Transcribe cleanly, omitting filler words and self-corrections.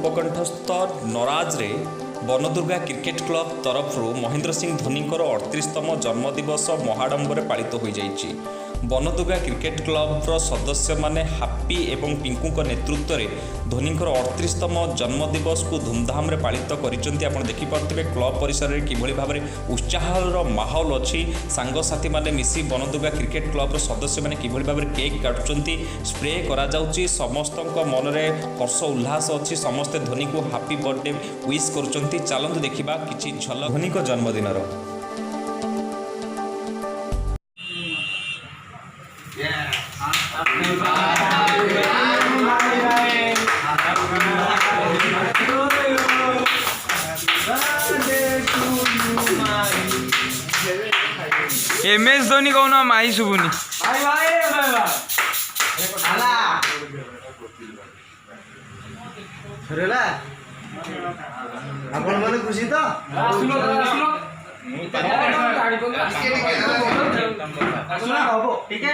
उपकंठस्थ नराज रे बनदुर्गा cricket club तरफ महेंद्र सिंह धोनी 38तम जन्मदिवस महाडंबर पालित हो जाइए। बनदुर्गा क्रिकेट क्लब सदस्य माने हापी एवं पिंकू नेतृत्व में धोनी 38तम जन्मदिवस को धूमधाम पालित कर देखिपे क्लब परिसर में किभली भाव में उत्साहर माहौल अच्छी। सांगसाथी माने मिसी बनदुर्गा क्रिकेट क्लब सदस्य माने किभली भाव में केक काटुंट स्प्रे करा जाउची। समस्त मन में हर्ष उल्लास अच्छी। समस्ते धोनी को हापी बर्थडे विश कर चलतु देखा कि झलक धोनी को जन्मदिन। MS धोनी कौन माही शुभुनी आपण माने खुशी तो ठीक है